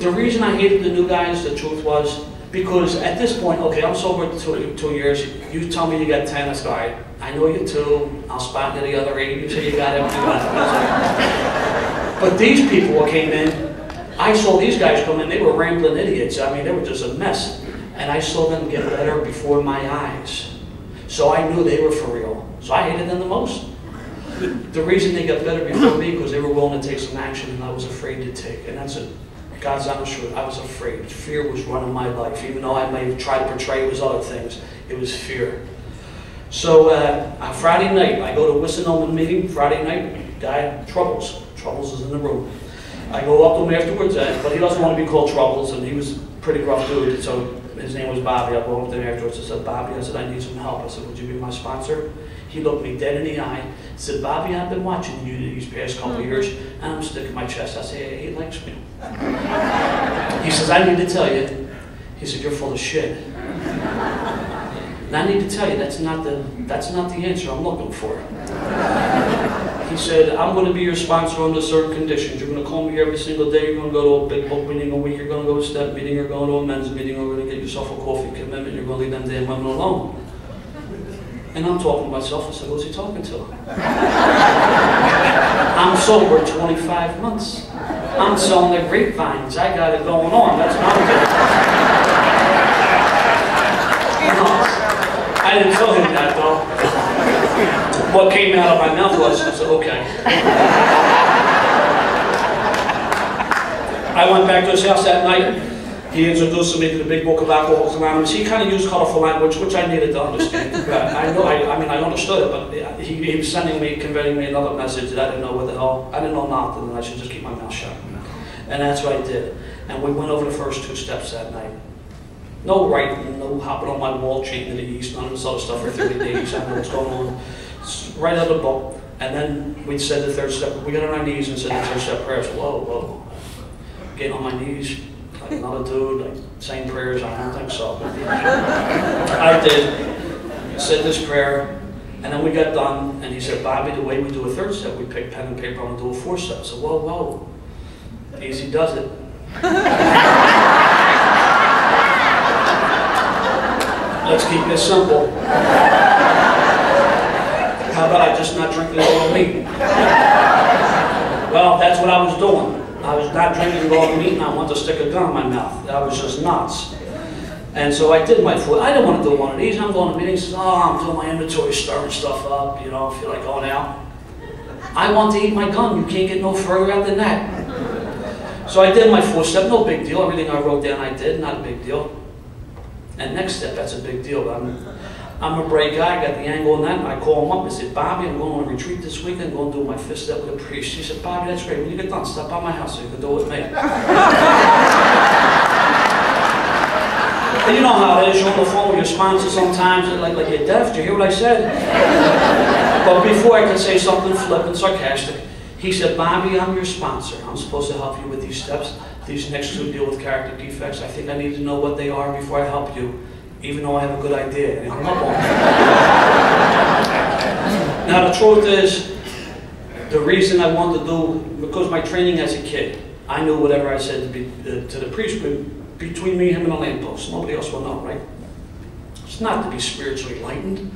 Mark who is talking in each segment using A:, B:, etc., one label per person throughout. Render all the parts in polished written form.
A: The reason I hated the new guys, the truth was, because at this point, okay, I'm sober 2 years, you tell me you got 10, that's all right. I know you 2, I'll spot you the other 8, you say you got everything left. But these people who came in, I saw these guys come in, they were rambling idiots. I mean, they were just a mess. And I saw them get better before my eyes. So I knew they were for real. So I hated them the most. The reason they got better before me, because they were willing to take some action and I was afraid to take. And that's God's honest truth. I was afraid. Fear was running my life. Even though I may have tried to portray it was other things, it was fear. So on Friday night, I go to Wissenhomen meeting, Friday night, guy, Troubles. Troubles is in the room. I go up to him afterwards, but he doesn't want to be called Troubles, and he was a pretty rough dude, so his name was Bobby. I go up to him afterwards and said, Bobby, I said, I need some help. I said, would you be my sponsor? He looked me dead in the eye, said, Bobby, I've been watching you these past couple of years, and I'm sticking my chest. I said, hey, he likes me. He says, I need to tell you. He said, you're full of shit. And I need to tell you, that's not the answer I'm looking for. He said, I'm going to be your sponsor under certain conditions. You're going to call me every single day. You're going to go to a big book meeting a week. You're going to go to a step meeting. You're going to a men's meeting. You're going to get yourself a coffee commitment. You're going to leave them damn women alone. And I'm talking to myself. I said, who's he talking to? I'm sober 25 months. I'm selling the grapevines. I got it going on. That's what I'm doing. I didn't tell him that, though. What came out of my mouth was, I said, okay. I went back to his house that night. He introduced me to the big book of Alcoholics Anonymous. He kind of used colorful language, which I needed to understand. I understood it, but he was sending me, conveying me another message that I didn't know what the hell. I didn't know nothing, and I should just keep my mouth shut. And that's what I did. And we went over the first 2 steps that night. No writing, no hopping on my wall, chanting to the east, none of this other stuff for 30 days. I know what's going on. Right out of the book. And then we said the 3rd step. We got on our knees and said the 3rd step prayers. Whoa, whoa. Getting on my knees, like another dude, like saying prayers. I don't think so. I did. Said this prayer. And then we got done. And he said, Bobby, the way we do a 3rd step, we pick pen and paper and do a 4th step. So, whoa, whoa. Easy does it. Let's keep this simple. How about I just not drink all the meat? Well, that's what I was doing. I was not drinking all the meat and I wanted to stick a gun in my mouth. I was just nuts. And so I did my foot. I didn't want to do one of these. I'm going to meetings. Oh, I'm doing my inventory, stirring stuff up, you know, feel like going out. I want to eat my gun. You can't get no further out than that. So I did my 4th step. No big deal. Everything I wrote down I did. Not a big deal. And next step, that's a big deal. I'm a brave guy, I got the angle on that, and I call him up and said, Bobby, I'm going on a retreat this weekend, I'm going to do my 5th step with a priest. He said, Bobby, that's great. When you get done, stop by my house so you can do it with me. And you know how it is, you're on the phone with your sponsor sometimes, and like you're deaf, do you hear what I said? But before I could say something flippant, sarcastic, he said, Bobby, I'm your sponsor. I'm supposed to help you with these steps. These next 2 deal with character defects. I think I need to know what they are before I help you, even though I have a good idea. And he hung up on me. Now the truth is, the reason I wanted to do, because my training as a kid, I knew whatever I said to the priest, between me, him, and a lamppost. Nobody else will know, right? It's not to be spiritually enlightened.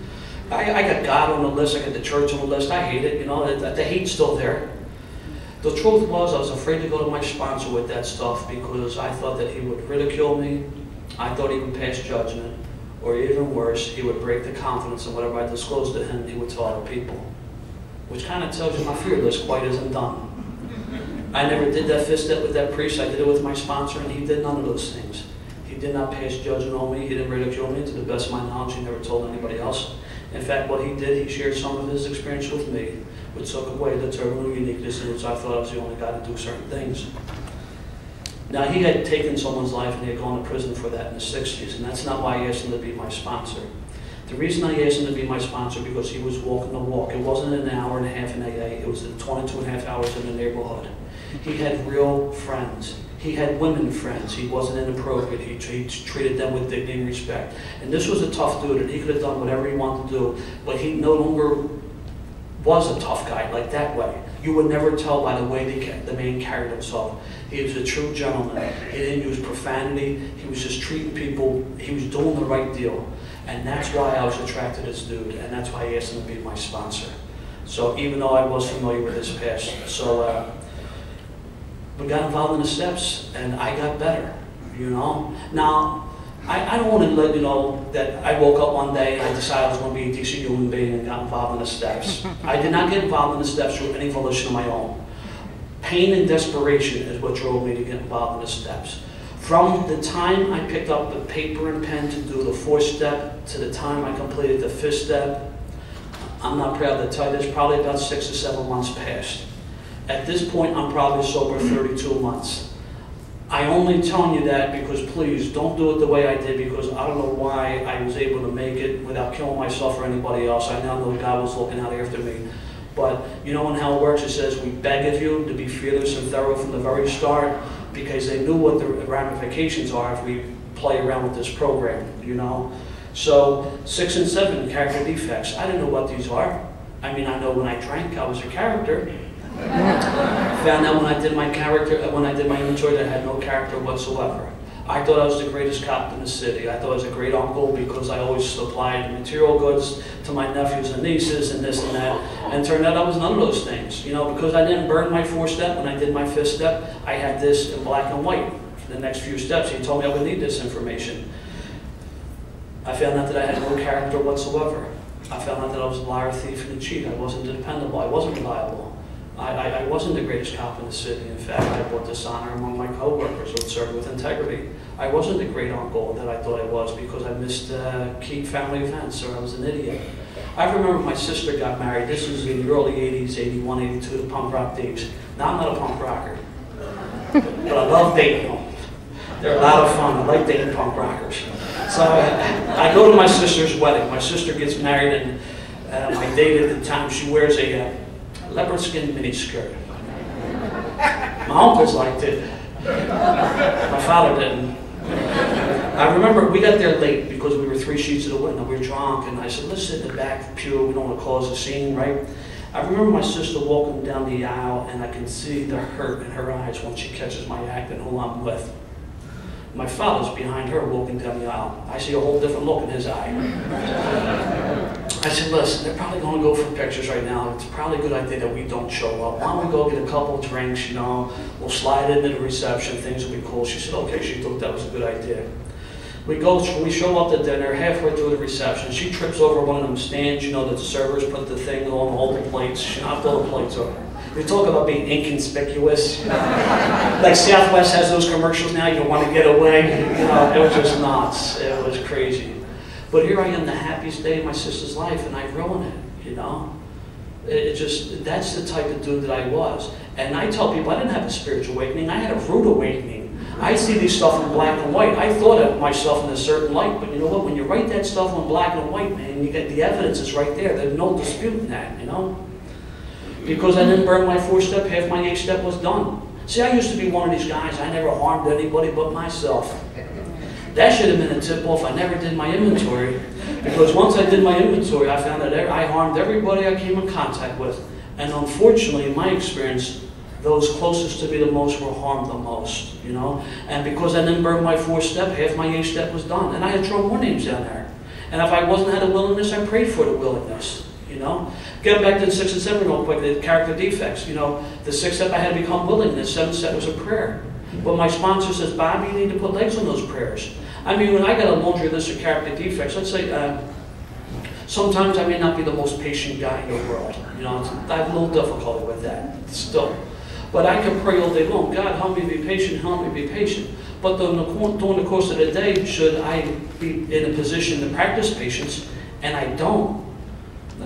A: I got God on the list, I got the church on the list. I hate it, you know, the hate's still there. The truth was, I was afraid to go to my sponsor with that stuff because I thought that he would ridicule me. I thought he would pass judgment, or even worse, he would break the confidence in whatever I disclosed to him, he would tell other people. Which kind of tells you my fear list quite isn't done. I never did that 5th step with that priest. I did it with my sponsor, and he did none of those things. He did not pass judgment on me. He didn't ridicule me. To the best of my knowledge, he never told anybody else. In fact, what he did, he shared some of his experience with me, which took away the terminal uniqueness in which I thought I was the only guy to do certain things. Now, he had taken someone's life and he had gone to prison for that in the 60s, and that's not why I asked him to be my sponsor. The reason I asked him to be my sponsor because he was walking the walk. It wasn't an hour and a half in AA, it was 22.5 hours in the neighborhood. He had real friends. He had women friends. He wasn't inappropriate. He treated them with dignity and respect. And this was a tough dude, and he could have done whatever he wanted to do, but he no longer was a tough guy, like that way. You would never tell by the way the man carried himself. He was a true gentleman. He didn't use profanity. He was just treating people. He was doing the right deal. And that's why I was attracted to this dude, and that's why I asked him to be my sponsor. So even though I was familiar with his past. So we got involved in the steps, and I got better, you know. Now, I don't want to let you know that I woke up one day and I decided I was going to be a decent human being and got involved in the steps. I did not get involved in the steps through any volition of my own. Pain and desperation is what drove me to get involved in the steps. From the time I picked up the paper and pen to do the 4th step to the time I completed the 5th step, I'm not proud to tell you, there's probably about 6 or 7 months passed. At this point, I'm probably sober 32 months. I only telling you that because please don't do it the way I did, because I don't know why I was able to make it without killing myself or anybody else. I now know God was looking out after me. But you know in how it works, it says we beg of you to be fearless and thorough from the very start, because they knew what the ramifications are if we play around with this program, you know. So 6 and 7, character defects. I didn't know what these are. I mean, I know when I drank, I was a character. Found out when I did my inventory that I had no character whatsoever. I thought I was the greatest cop in the city. I thought I was a great uncle because I always supplied material goods to my nephews and nieces and this and that. And it turned out I was none of those things. You know, because I didn't burn my 4th step when I did my 5th step, I had this in black and white for the next few steps. He told me I would need this information. I found out that I had no character whatsoever. I found out that I was a liar, thief, and a cheat. I wasn't dependable. I wasn't reliable. I wasn't the greatest cop in the city. In fact, I brought dishonor among my co-workers who served with integrity. I wasn't the great uncle that I thought I was because I missed key family events or I was an idiot. I remember my sister got married. This was in the early 80s, 81, 82, the punk rock days. Now, I'm not a punk rocker, but I love dating them. They're a lot of fun. I like dating punk rockers. So I go to my sister's wedding. My sister gets married, and my date at the time, she wears a leopard skin miniskirt. My uncles liked it. My father didn't. I remember we got there late because we were 3 sheets of the window. We were drunk, and I said, let's sit in the back pew. We don't want to cause a scene, right? I remember my sister walking down the aisle, and I can see the hurt in her eyes when she catches my act and who I'm with. My father's behind her walking down the aisle. I see a whole different look in his eye. I said, listen, they're probably going to go for pictures right now. It's probably a good idea that we don't show up. Why don't we go get a couple of drinks, you know? We'll slide into the reception. Things will be cool. She said, okay. She thought that was a good idea. We show up to dinner, halfway through the reception. She trips over one of them stands, you know, that the servers put the thing on all the plates. She knocked all the plates over. We talk about being inconspicuous. Like Southwest has those commercials now, you don't want to get away. You know, it was just nuts. It was crazy. But here I am, the happiest day of my sister's life, and I ruined it, you know? That's the type of dude that I was. And I tell people I didn't have a spiritual awakening, I had a rude awakening. I see these stuff in black and white. I thought of myself in a certain light, but you know what? When you write that stuff in black and white, man, you get the evidence is right there. There's no disputing that, you know? Because I didn't burn my 4th step, half my 8th step was done. See, I used to be one of these guys, I never harmed anybody but myself. That should have been a tip-off. I never did my inventory. Because once I did my inventory, I found that I harmed everybody I came in contact with. And unfortunately, in my experience, those closest to me the most were harmed the most, you know? And because I didn't burn my 4th step, half my 8th step was done. And I had thrown more names down there. And if I wasn't had a willingness, I prayed for the willingness. You know, getting back to the 6 and 7 real quick, the character defects. You know, the 6th step I had to become willing. The 7th step was a prayer. But my sponsor says, Bob, you need to put legs on those prayers. I mean, when I got a laundry list of character defects, let's say sometimes I may not be the most patient guy in the world. You know, I have a little difficulty with that still. But I can pray all day long. God, help me be patient. Help me be patient. But during the course of the day, should I be in a position to practice patience, and I don't,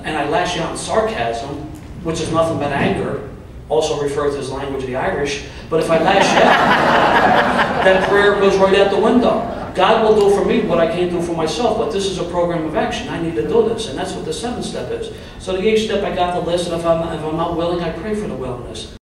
A: and I lash out in sarcasm, which is nothing but anger, also referred to as language of the Irish, but if I lash out, that prayer goes right out the window. God will do for me what I can't do for myself, but this is a program of action. I need to do this, and that's what the 7th step is. So the 8th step, I got the list, and if I'm not willing, I pray for the willingness.